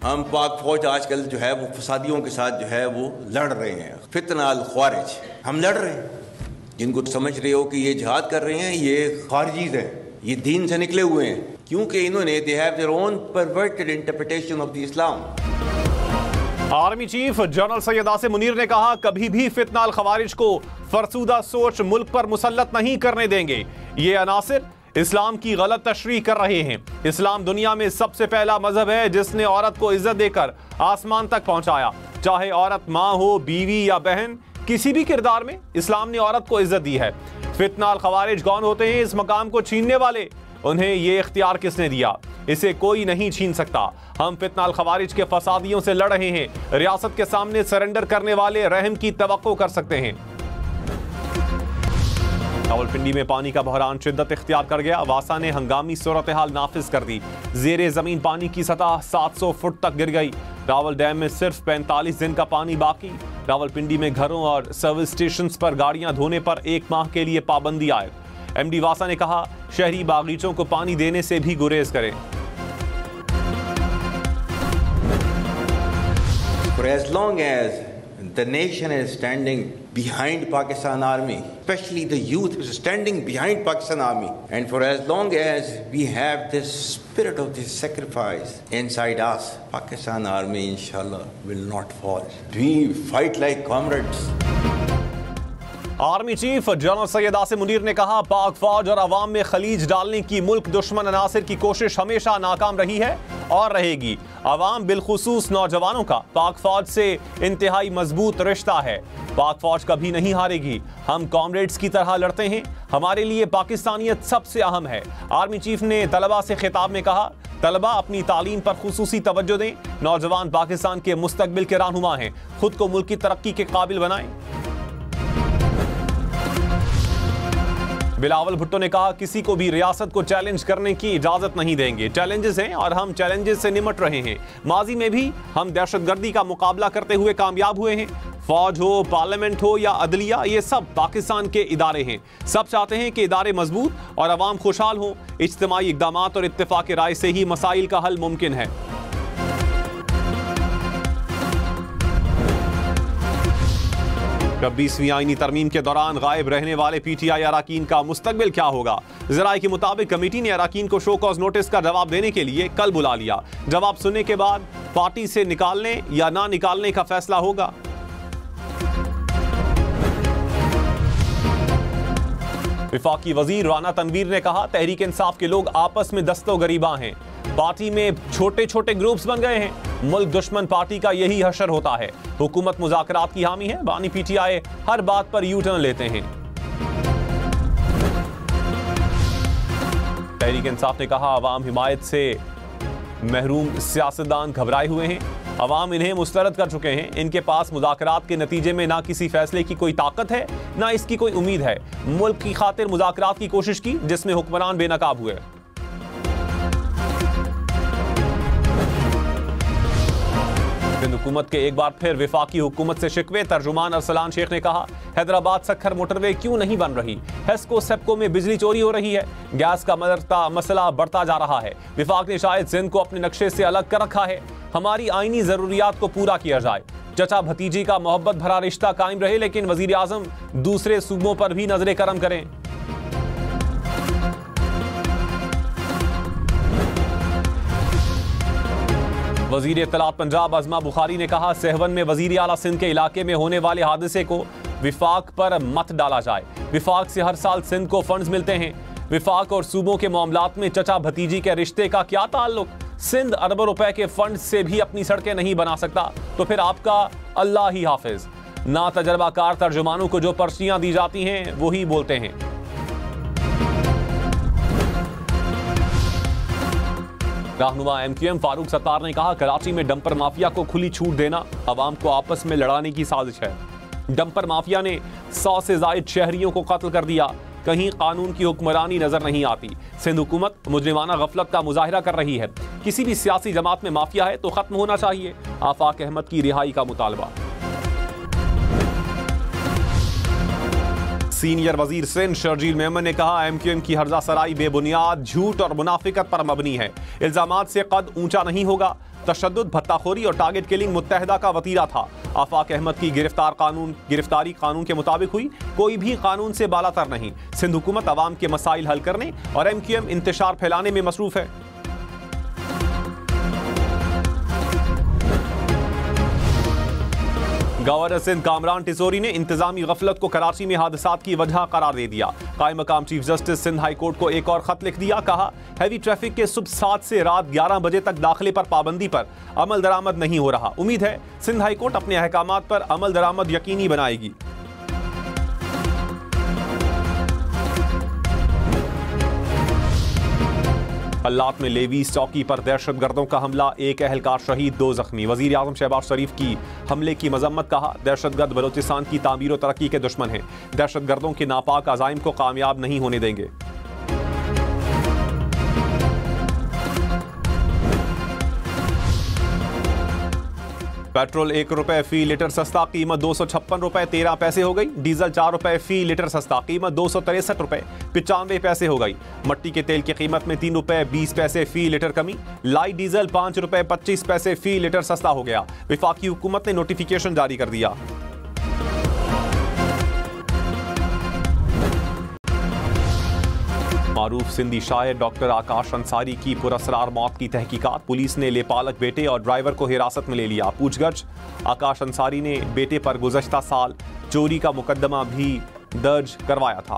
हम पाक फौज आजकल जो है वो फसादियों के साथ जो है वो लड़ रहे हैं, फितना अल ख्वारिज हम लड़ रहे हैं। जिनको समझ रहे हो कि ये जिहाद कर रहे हैं, ये खारिजीज हैं, ये दीन से निकले हुए हैं, क्योंकि इन्होंने they have their own perverted interpretation of the Islam. Army chief general Syed Asim Munir ने कहा, कभी भी फितना अल खवारिज को फरसूदा सोच मुल्क पर मुसल्लत नहीं करने देंगे। ये अनासिर इस्लाम की गलत तशरीह कर रहे हैं। इस्लाम दुनिया में सबसे पहला मजहब है जिसने औरत को इज्जत देकर आसमान तक पहुंचाया। चाहे औरत माँ हो, बीवी या बहन, किसी भी किरदार में इस्लाम ने औरत को इज्जत दी है। फितना अल खवारिज कौन होते हैं इस मकाम को छीनने वाले? उन्हें ये इख्तियार किसने दिया? इसे कोई नहीं छीन सकता। हम फितना अल खवारिज के फसादियों से लड़ रहे हैं। रियासत के सामने सरेंडर करने वाले रहम की तवक्को कर सकते हैं। रावलपिंडी में पानी का बहरान शिद्दत इख्तियार कर गया। वासा ने हंगामी सूरत हाल नाफिज कर दी। जेरे जमीन पानी की सतह 700 फुट तक गिर गई। रावल डैम में सिर्फ 45 दिन का पानी बाकी। रावलपिंडी में घरों और सर्विस स्टेशन पर गाड़ियां धोने पर 1 माह के लिए पाबंदी आयद। एमडी वासा ने कहा, शहरी बागीचों को पानी देने से भी गुरेज करें। For as long as the nation is standing behind Pakistan Army, especially the youth is standing behind Pakistan Army, and for as long as we have this spirit of this sacrifice inside us, Pakistan Army inshallah will not fall. We fight like comrades. Army chief general Syed Asim Munir ने कहा, पाक फौज और अवाम में खलीज डालने की मुल्क दुश्मन अनासिर की कोशिश हमेशा नाकाम रही है और रहेगी। अवाम बिलखुसूस नौजवानों का पाक फौज से इंतहाई मजबूत रिश्ता है। पाक फौज कभी नहीं हारेगी। हम कॉमरेड्स की तरह लड़ते हैं। हमारे लिए पाकिस्तानियत सबसे अहम है। आर्मी चीफ ने तलबा से खिताब में कहा, तलबा अपनी तालीम पर खुसूसी तवज्जो दें। नौजवान पाकिस्तान के मुस्तकबिल के रहनुमा हैं। खुद को मुल्क की तरक्की के काबिल बनाएं। बिलावल भुट्टो ने कहा, किसी को भी रियासत को चैलेंज करने की इजाजत नहीं देंगे। चैलेंजेस हैं और हम चैलेंजेस से निमट रहे हैं। माजी में भी हम दहशतगर्दी का मुकाबला करते हुए कामयाब हुए हैं। फौज हो, पार्लियामेंट हो या अदलिया, ये सब पाकिस्तान के इदारे हैं। सब चाहते हैं कि इदारे मजबूत और अवाम खुशहाल हो। इज्तिमाई इक़दामात और इत्तेफाक राय से ही मसाइल का हल मुमकिन है। 26वीं आईनी तरमीम के दौरान गायब रहने वाले पीटीआई अरकान का मुस्तकबिल क्या होगा? ज़राए के मुताबिक कमेटी ने अरकान को शो कॉज नोटिस का जवाब देने के लिए कल बुला लिया। जवाब सुनने के बाद पार्टी से निकालने या ना निकालने का फैसला होगा। विफाकी वजीर राना तनवीर ने कहा, तहरीक इंसाफ के लोग आपस में दस्तो गरीबा हैं। पार्टी में छोटे छोटे ग्रुप्स बन गए हैं। मुल्क दुश्मन पार्टी का यही हशर होता है। हुकूमत मुज़ाकरात की हामी है। बानी पीटीआई हर बात पर यू टर्न लेते हैं। तहरीक इंसाफ ने कहा, अवाम हिमायत से महरूम सियासतदान घबराए हुए हैं। अवाम इन्हें मुस्तरद कर चुके हैं। इनके पास मुज़ाकरात के नतीजे में ना किसी फैसले की कोई ताकत है, ना इसकी कोई उम्मीद है। मुल्क की खातिर मुज़ाकरात की कोशिश की जिसमें हुक्मरान बेनकाब हुए। हुकूमत के एक बार फिर विफाकी हुकूमत से शिकवे। तर्जुमान अरसलान शेख ने कहा, हैदराबाद सखर मोटरवे क्यों नहीं बन रही? हेस्को सेप्को में बिजली चोरी हो रही है। गैस का मसला बढ़ता जा रहा है। विफाक ने शायद सिंध को अपने नक्शे से अलग कर रखा है। हमारी आईनी जरूरियात को पूरा किया जाए। चचा भतीजी का मोहब्बत भरा रिश्ता कायम रहे, लेकिन वजीर आजम दूसरे सूबों पर भी नजरे करम करें। वजीर इत्तलात पंजाब अज़मा बुखारी ने कहा, सहवन में वजीर आला सिंध के इलाके में होने वाले हादसे को विफाक पर मत डाला जाए। विफाक से हर साल सिंध को फंड्स मिलते हैं। विफाक और सूबों के मामलात में चचा भतीजी के रिश्ते का क्या ताल्लुक? सिंध अरबों रुपए के फंड से भी अपनी सड़कें नहीं बना सकता, तो फिर आपका अल्लाह ही हाफिज। ना तजर्बाकार तर्जुमानों को जो पर्चियां दी जाती हैं वही बोलते हैं। रहनुमा एमक्यूएम फारूक सत्तार ने कहा, कराची में डंपर माफिया को खुली छूट देना अवाम को आपस में लड़ाने की साजिश है। डंपर माफिया ने 100 से जायद शहरियों को कत्ल कर दिया। कहीं कानून की हुक्मरानी नजर नहीं आती। सिंध हुकूमत मुजरिमाना गफलत का मुजाहिरा कर रही है। किसी भी सियासी जमात में माफिया है तो खत्म होना चाहिए। आफाक अहमद की रिहाई का मुतालबा। सीनियर वजीर सिंध शर्जील मेमन ने कहा, एमक्यूएम की हर्जा सराई बेबुनियाद, झूठ और मुनाफिकत पर मबनी है। इल्जामात से कद ऊंचा नहीं होगा। तशद्दुद, भत्ताखोरी और टारगेट किलिंग मुत्तहदा का वतीरा था। आफाक अहमद की गिरफ्तारी कानून के मुताबिक हुई, कोई भी कानून से बालातर नहीं। सिंध हुकूमत अवाम के मसाइल हल करने और MQM इंतशार फैलाने में मसरूफ है। गवर्नर सिंध कामरान टिसोरी ने इंतजामी गफलत को कराची में हादसात की वजह करार दे दिया। कायम मकाम chief justice Sindh high court को एक और खत लिख दिया। कहा, हैवी ट्रैफिक के सुबह 7 से रात 11 बजे तक दाखिले पर पाबंदी पर अमल दरामद नहीं हो रहा। उम्मीद है सिंध हाई कोर्ट अपने अहकामात पर अमल दरामद यकीनी बनाएगी। हल्लात में लेवीज चौकी पर दहशतगर्दों का हमला, एक अहलकार शहीद, 2 जख्मी। वजीर आजम शहबाज शरीफ की हमले की मजम्मत। कहा, दहशतगर्द बलोचिस्तान की तामीर और तरक्की के दुश्मन हैं, दहशतगर्दों के नापाक अज़ाइम को कामयाब नहीं होने देंगे। पेट्रोल 1 रुपए फी लीटर सस्ता, कीमत 256 रुपए 13 पैसे हो गई। डीजल 4 रुपए फी लीटर सस्ता, कीमत 263 रुपए 95 पैसे हो गई। मट्टी के तेल की कीमत में 3 रुपए 20 पैसे फी लीटर कमी। लाइट डीजल 5 रुपए 25 पैसे फी लीटर सस्ता हो गया। वफाकी हुकूमत ने नोटिफिकेशन जारी कर दिया। मारूफ सिंधी शायर डॉक्टर आकाश अंसारी की पुरअसरार मौत की तहकीकात। पुलिस ने लेपालक बेटे और ड्राइवर को हिरासत में ले लिया। पूछगछ, आकाश अंसारी ने बेटे पर गुज़श्ता साल चोरी का मुकदमा भी दर्ज करवाया था।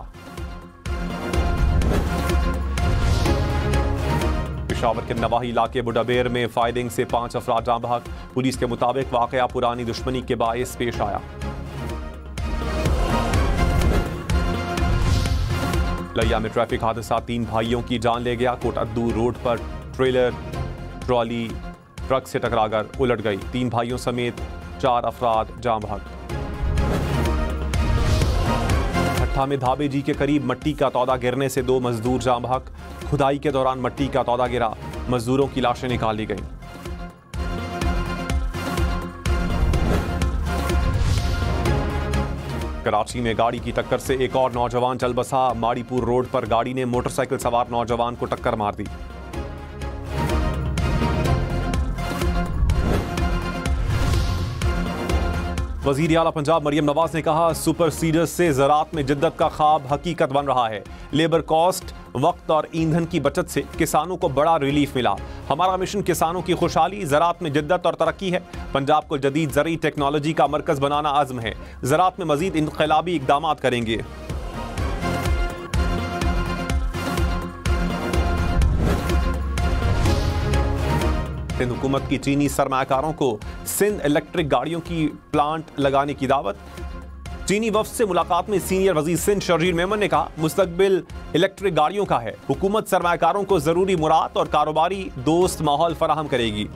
पेशावर के नवाही इलाके बुडाबेर में फायरिंग से 5 अफराद जाँ बहक। पुलिस के मुताबिक वाकया पुरानी दुश्मनी के बायस पेश आया। लिया में ट्रैफिक हादसा, 3 भाइयों की जान ले गया। कोटअद्दू रोड पर ट्रेलर ट्रॉली ट्रक से टकराकर उलट गई। 3 भाइयों समेत 4 अफराद जाँ बहक। भट्ठा में धाबे जी के करीब मट्टी का तौदा गिरने से 2 मजदूर जाँ बहक। खुदाई के दौरान मट्टी का तौदा गिरा, मजदूरों की लाशें निकाली गईं। कराची में गाड़ी की टक्कर से एक और नौजवान चल बसा। माड़ीपुर रोड पर गाड़ी ने मोटरसाइकिल सवार नौजवान को टक्कर मार दी। वजीर आला पंजाब मरियम नवाज ने कहा, सुपर सीडर्स से ज़राअत में जिद्दत का ख्वाब हकीकत बन रहा है। लेबर कॉस्ट, वक्त और ईंधन की बचत से किसानों को बड़ा रिलीफ मिला। हमारा मिशन किसानों की खुशहाली, ज़राअत में जिद्दत और तरक्की है। पंजाब को जदीद ज़रई टेक्नोलॉजी का मरकज़ बनाना आज़म है। ज़राअत में मज़ीद इनक़लाबी इक़दाम करेंगे। सिंध हुकूमत की चीनी सरमायाकारों को सिंध इलेक्ट्रिक गाड़ियों की प्लांट लगाने की दावत। चीनी वफ्द से मुलाकात में सीनियर वजीर सिंध शर्जील मेमन ने कहा, मुस्तकबिल इलेक्ट्रिक गाड़ियों का है। हुकूमत सरमायाकारों को जरूरी मुराद और कारोबारी दोस्त माहौल फराहम करेगी।